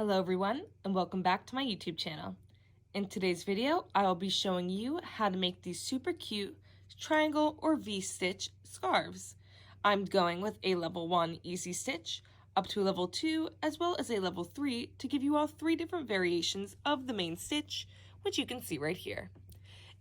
Hello everyone, and welcome back to my YouTube channel. In today's video, I will be showing you how to make these super cute triangle or V-stitch scarves. I'm going with a level 1 easy stitch up to a level 2 as well as a level 3 to give you all 3 different variations of the main stitch, which you can see right here.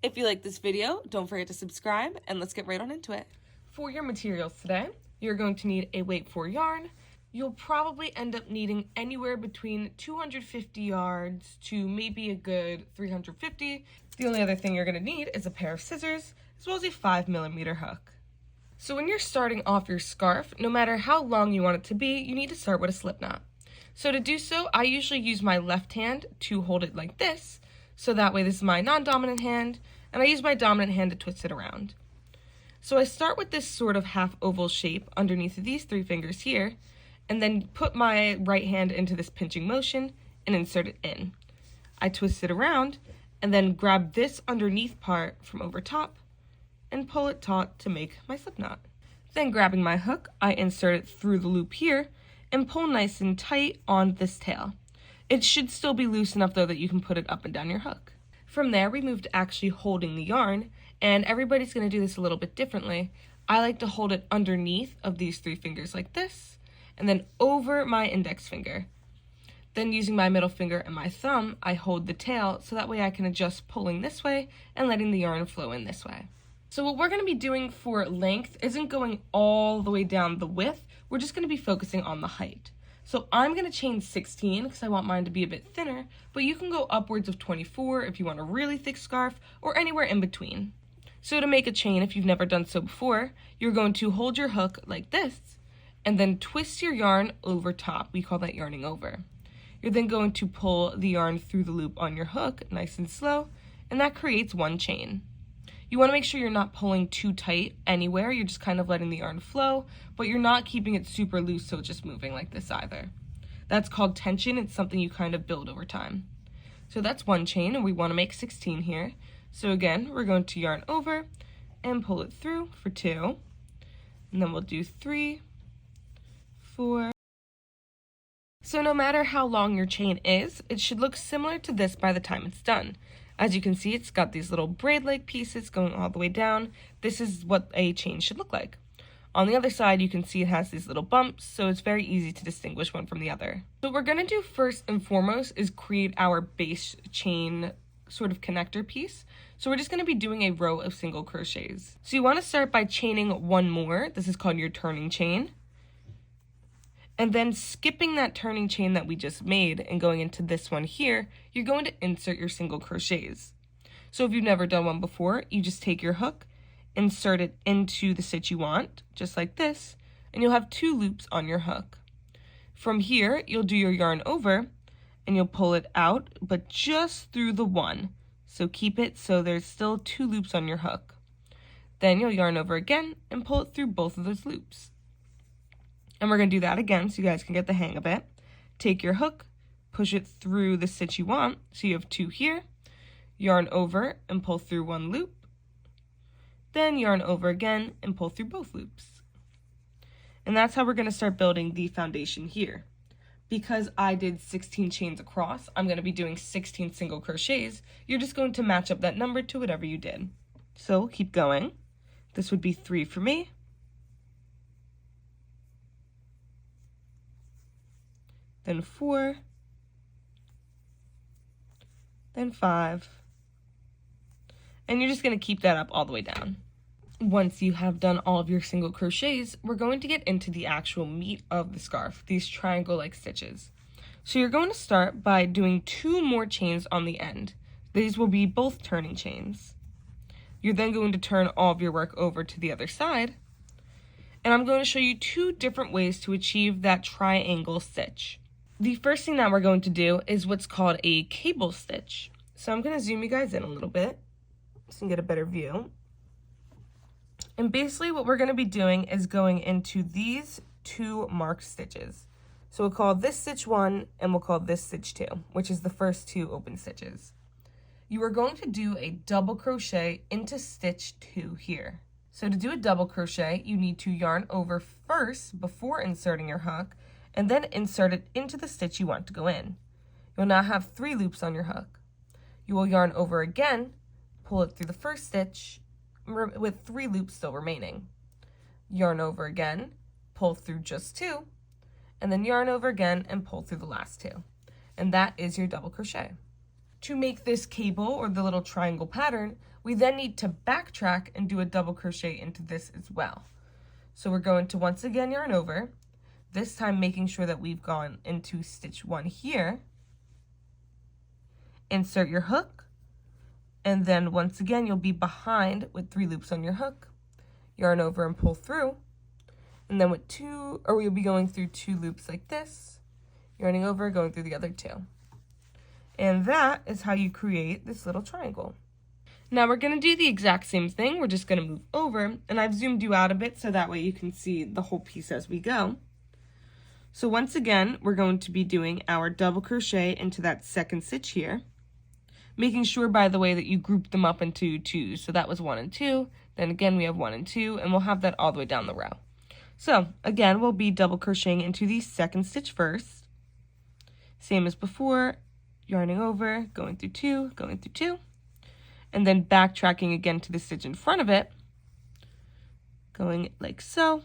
If you like this video, don't forget to subscribe and let's get right on into it. For your materials today, you're going to need a weight for yarn. You'll probably end up needing anywhere between 250 yards to maybe a good 350. The only other thing you're going to need is a pair of scissors as well as a 5mm hook. So when you're starting off your scarf, no matter how long you want it to be, you need to start with a slip knot. So to do so, I usually use my left hand to hold it like this, so that way this is my non-dominant hand, and I use my dominant hand to twist it around. So I start with this sort of half oval shape underneath these 3 fingers here, and then put my right hand into this pinching motion and insert it in. I twist it around and then grab this underneath part from over top and pull it taut to make my slip knot. Then grabbing my hook, I insert it through the loop here and pull nice and tight on this tail. It should still be loose enough though that you can put it up and down your hook. From there, we move to actually holding the yarn, and everybody's going to do this a little bit differently. I like to hold it underneath of these 3 fingers like this, and then over my index finger. Then using my middle finger and my thumb, I hold the tail so that way I can adjust pulling this way and letting the yarn flow in this way. So what we're going to be doing for length isn't going all the way down the width, we're just going to be focusing on the height. So I'm going to chain 16 because I want mine to be a bit thinner, but you can go upwards of 24 if you want a really thick scarf, or anywhere in between. So to make a chain, if you've never done so before, you're going to hold your hook like this, and then twist your yarn over top. We call that yarning over. You're then going to pull the yarn through the loop on your hook, nice and slow, and that creates one chain. You want to make sure you're not pulling too tight anywhere, you're just kind of letting the yarn flow, but you're not keeping it super loose so it's just moving like this either. That's called tension, it's something you kind of build over time. So that's one chain, and we want to make 16 here. So again, we're going to yarn over and pull it through for 2, and then we'll do 3, 4. So no matter how long your chain is, it should look similar to this by the time it's done. As you can see, it's got these little braid-like pieces going all the way down. This is what a chain should look like. On the other side, you can see it has these little bumps, so it's very easy to distinguish one from the other. So what we're going to do first and foremost is create our base chain sort of connector piece. So we're just going to be doing a row of single crochets. So you want to start by chaining one more. This is called your turning chain. And then skipping that turning chain that we just made and going into this one here, you're going to insert your single crochets. So if you've never done one before, you just take your hook, insert it into the stitch you want, just like this, and you'll have 2 loops on your hook. From here, you'll do your yarn over, and you'll pull it out, but just through the one. So keep it so there's still 2 loops on your hook. Then you'll yarn over again and pull it through both of those loops. And we're going to do that again so you guys can get the hang of it. Take your hook, push it through the stitch you want, so you have 2 here, yarn over and pull through 1 loop, then yarn over again and pull through both loops. And that's how we're going to start building the foundation here. Because I did 16 chains across, I'm going to be doing 16 single crochets. You're just going to match up that number to whatever you did. So keep going. This would be 3 for me. Then 4, then 5, and you're just going to keep that up all the way down. Once you have done all of your single crochets, we're going to get into the actual meat of the scarf, these triangle-like stitches. So you're going to start by doing 2 more chains on the end. These will be both turning chains. You're then going to turn all of your work over to the other side, and I'm going to show you 2 different ways to achieve that triangle stitch. The first thing that we're going to do is what's called a cable stitch. So I'm going to zoom you guys in a little bit so you can get a better view. And basically what we're going to be doing is going into these 2 marked stitches. So we'll call this stitch 1 and we'll call this stitch 2, which is the first 2 open stitches. You are going to do a double crochet into stitch 2 here. So to do a double crochet, you need to yarn over first before inserting your hook, and then insert it into the stitch you want to go in. You'll now have 3 loops on your hook. You will yarn over again, pull it through the first stitch with 3 loops still remaining. Yarn over again, pull through just 2, and then yarn over again and pull through the last 2. And that is your double crochet. To make this cable or the little triangle pattern, we then need to backtrack and do a double crochet into this as well. So we're going to once again yarn over, this time making sure that we've gone into stitch 1 here. Insert your hook, and then once again you'll be behind with 3 loops on your hook. Yarn over and pull through, and then with 2, or you'll be going through 2 loops like this, yarning over, going through the other 2. And that is how you create this little triangle. Now we're going to do the exact same thing. We're just going to move over, and I've zoomed you out a bit so that way you can see the whole piece as we go. So once again, we're going to be doing our double crochet into that second stitch here, making sure, by the way, that you group them up into 2. So that was 1 and 2, then again we have 1 and 2, and we'll have that all the way down the row. So again, we'll be double crocheting into the second stitch first, same as before, yarning over, going through 2, going through 2, and then backtracking again to the stitch in front of it, going like so,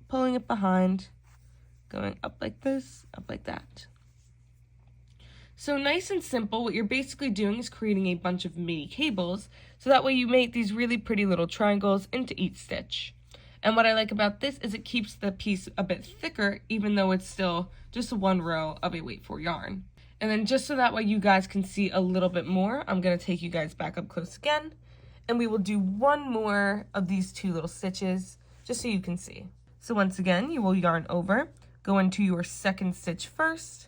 pulling it behind, going up like this, up like that. So nice and simple, what you're basically doing is creating a bunch of mini cables, so that way you make these really pretty little triangles into each stitch. And what I like about this is it keeps the piece a bit thicker, even though it's still just 1 row of a wait for yarn. And then just so that way you guys can see a little bit more, I'm going to take you guys back up close again, and we will do 1 more of these 2 little stitches, just so you can see. So once again, you will yarn over, go into your second stitch first,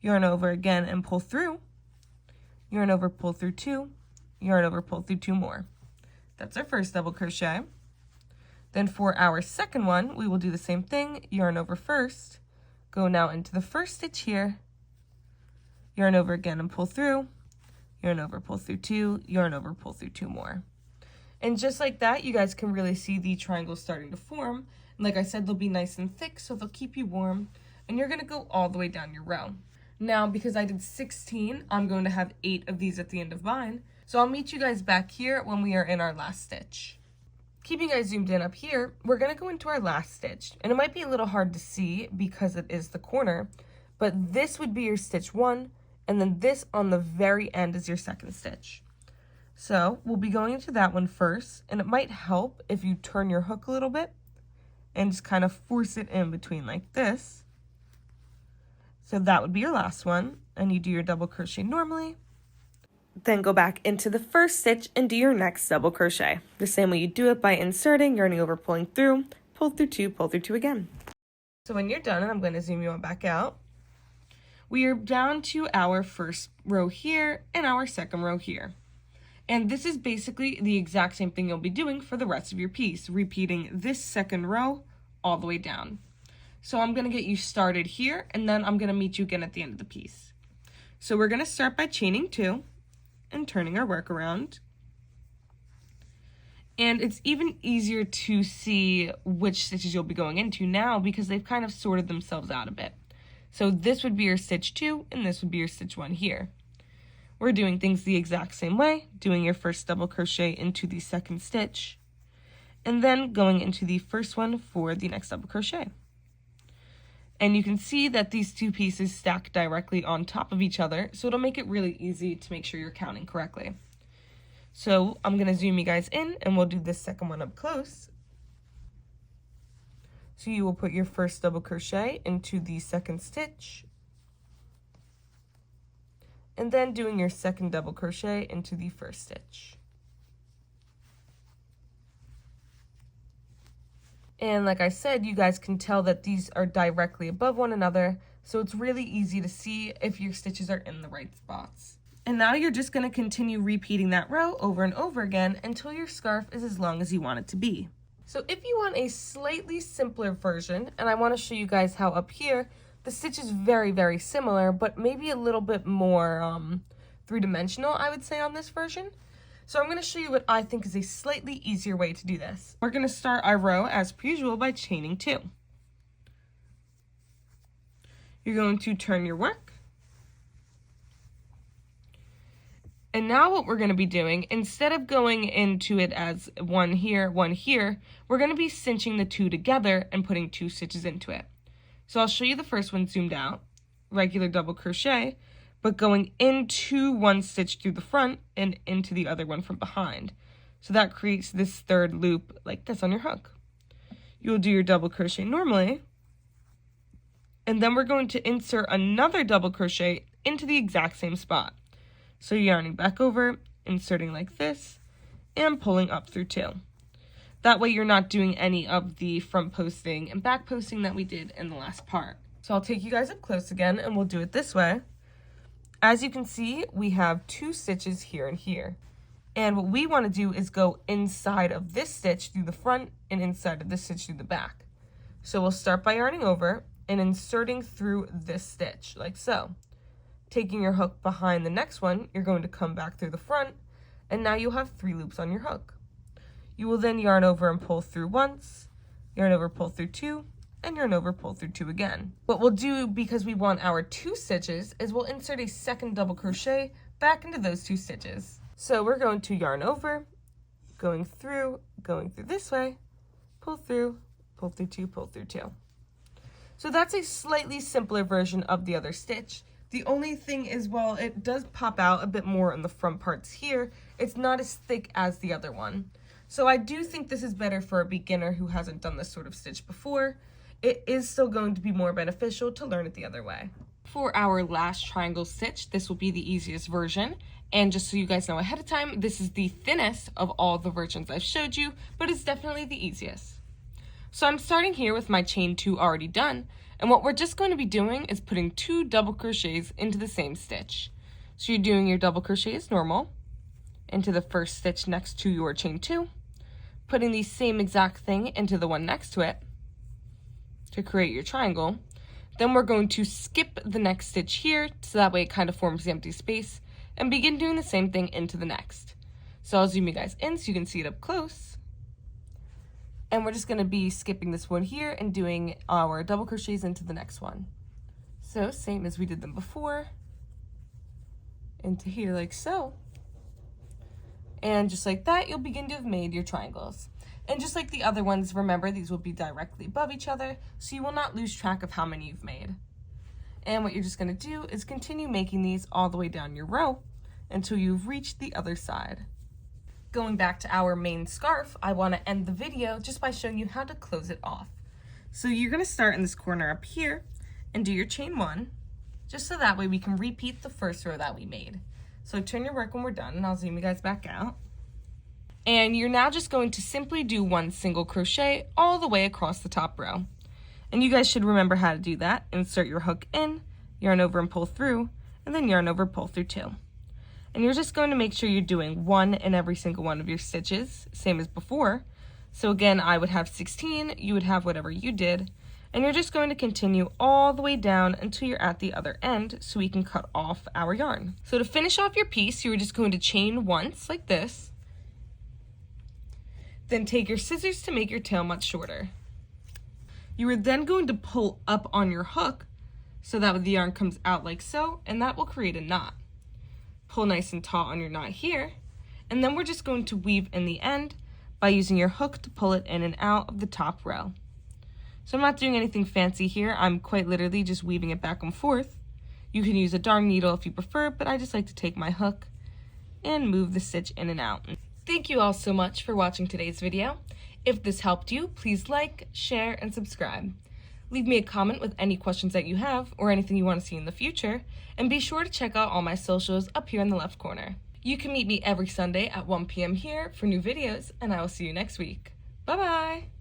yarn over again and pull through, yarn over, pull through 2, yarn over, pull through 2 more. That's our first double crochet. Then for our second one, we will do the same thing, yarn over first, go now into the first stitch here, yarn over again and pull through, yarn over, pull through 2, yarn over, pull through 2 more. And just like that, you guys can really see the triangles starting to form. And like I said, they'll be nice and thick, so they'll keep you warm, and you're going to go all the way down your row. Now, because I did 16, I'm going to have 8 of these at the end of mine. So I'll meet you guys back here when we are in our last stitch. Keeping you guys zoomed in up here, we're going to go into our last stitch. And it might be a little hard to see because it is the corner, but this would be your stitch 1, and then this on the very end is your second stitch. So we'll be going into that one first, and it might help if you turn your hook a little bit and just kind of force it in between like this. So that would be your last one, and you do your double crochet normally. Then go back into the first stitch and do your next double crochet. The same way you do it by inserting, yarning over, pulling through, pull through 2, pull through 2 again. So when you're done, and I'm going to zoom you on back out, we are down to our first row here and our second row here. And this is basically the exact same thing you'll be doing for the rest of your piece, repeating this second row all the way down. So I'm going to get you started here, and then I'm going to meet you again at the end of the piece. So we're going to start by chaining 2 and turning our work around. And it's even easier to see which stitches you'll be going into now because they've kind of sorted themselves out a bit. So this would be your stitch 2, and this would be your stitch 1 here. We're doing things the exact same way, doing your first double crochet into the second stitch, and then going into the first one for the next double crochet. And you can see that these 2 pieces stack directly on top of each other, so it'll make it really easy to make sure you're counting correctly. So I'm going to zoom you guys in, and we'll do this second one up close. So you will put your first double crochet into the second stitch, and then doing your second double crochet into the first stitch. And like I said, you guys can tell that these are directly above one another, so it's really easy to see if your stitches are in the right spots. And now you're just going to continue repeating that row over and over again until your scarf is as long as you want it to be. So if you want a slightly simpler version, and I want to show you guys how up here, the stitch is very, very similar, but maybe a little bit more three-dimensional, I would say, on this version. So I'm going to show you what I think is a slightly easier way to do this. We're going to start our row as per usual by chaining 2. You're going to turn your work. And now what we're going to be doing, instead of going into it as one here, we're going to be cinching the two together and putting 2 stitches into it. So I'll show you the first one zoomed out, regular double crochet, but going into 1 stitch through the front and into the other one from behind. So that creates this 3rd loop like this on your hook. You'll do your double crochet normally, and then we're going to insert another double crochet into the exact same spot. So yarning back over, inserting like this, and pulling up through 2. That way you're not doing any of the front posting and back posting that we did in the last part. So I'll take you guys up close again and we'll do it this way. As you can see, we have 2 stitches here and here. And what we want to do is go inside of this stitch through the front and inside of this stitch through the back. So we'll start by yarning over and inserting through this stitch, like so. Taking your hook behind the next one, you're going to come back through the front, and now you'll have 3 loops on your hook. You will then yarn over and pull through once, yarn over, pull through 2, and yarn over, pull through 2 again. What we'll do, because we want our 2 stitches, is we'll insert a 2nd double crochet back into those 2 stitches. So we're going to yarn over, going through this way, pull through 2, pull through 2. So that's a slightly simpler version of the other stitch. The only thing is, while it does pop out a bit more in the front parts here, it's not as thick as the other one. So I do think this is better for a beginner who hasn't done this sort of stitch before. It is still going to be more beneficial to learn it the other way. For our last triangle stitch, this will be the easiest version. And just so you guys know ahead of time, this is the thinnest of all the versions I've showed you, but it's definitely the easiest. So I'm starting here with my chain 2 already done. And what we're just going to be doing is putting 2 double crochets into the same stitch. So you're doing your double crochet as normal, into the first stitch next to your chain 2, putting the same exact thing into the one next to it to create your triangle. Then we're going to skip the next stitch here, so that way it kind of forms the empty space, and begin doing the same thing into the next. So I'll zoom you guys in so you can see it up close. And we're just going to be skipping this one here and doing our double crochets into the next one. So same as we did them before, into here like so. And just like that, you'll begin to have made your triangles. And just like the other ones, remember these will be directly above each other, so you will not lose track of how many you've made. And what you're just going to do is continue making these all the way down your row until you've reached the other side. Going back to our main scarf, I want to end the video just by showing you how to close it off. So you're going to start in this corner up here and do your chain 1, just so that way we can repeat the first row that we made. So turn your work when we're done, and I'll zoom you guys back out. And you're now just going to simply do 1 single crochet all the way across the top row. And you guys should remember how to do that. Insert your hook in, yarn over and pull through, and then yarn over, pull through 2. And you're just going to make sure you're doing 1 in every single one of your stitches, same as before. So again, I would have 16, you would have whatever you did, and you're just going to continue all the way down until you're at the other end so we can cut off our yarn. So to finish off your piece, you're just going to chain once like this, then take your scissors to make your tail much shorter. You are then going to pull up on your hook so that the yarn comes out like so, and that will create a knot. Pull nice and taut on your knot here, and then we're just going to weave in the end by using your hook to pull it in and out of the top row. So I'm not doing anything fancy here, I'm quite literally just weaving it back and forth. You can use a darn needle if you prefer, but I just like to take my hook and move the stitch in and out. Thank you all so much for watching today's video. If this helped you, please like, share, and subscribe. Leave me a comment with any questions that you have or anything you want to see in the future, and be sure to check out all my socials up here in the left corner. You can meet me every Sunday at 1 p.m. here for new videos, and I will see you next week. Bye-bye!